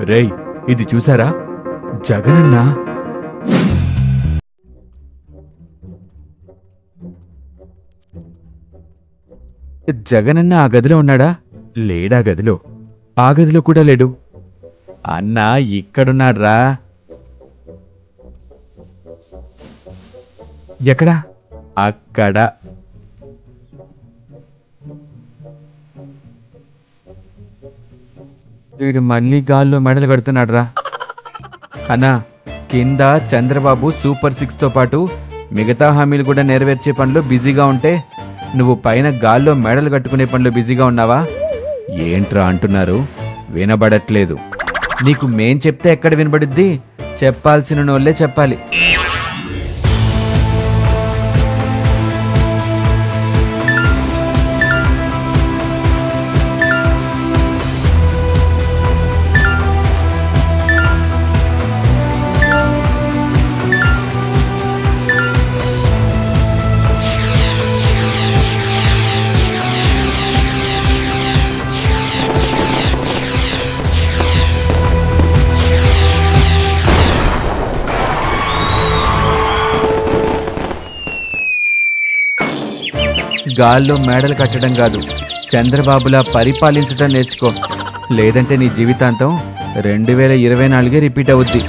రేయ్, ఇది చూసారా? జగనన్నా జగనన్న ఆ గదిలో ఉన్నాడా? లేడా గదిలో? ఆ గదిలో కూడా లేడు. అన్నా ఇక్కడున్నాడ్రా. ఎక్కడా? అక్కడ. వీడు మళ్ళీ గాల్లో మెడలు కడుతున్నాడ్రా. అన్నా, కింద చంద్రబాబు సూపర్ 6తో పాటు మిగతా హామీలు కూడా నెరవేర్చే పనిలో బిజీగా ఉంటే నువ్వు పైన గాల్లో మెడలు కట్టుకునే పనిలో బిజీగా ఉన్నావా? ఏంట్రా అంటున్నారు? వినబడట్లేదు. నీకు మేం చెప్తే ఎక్కడ వినబడుద్ది? చెప్పాల్సిన నోళ్ళే చెప్పాలి. గాల్లో మేడలు కట్టడం కాదు, చంద్రబాబులా పరిపాలించడం నేర్చుకో. లేదంటే నీ జీవితాంతం 2024 రిపీట్ అవుద్ది.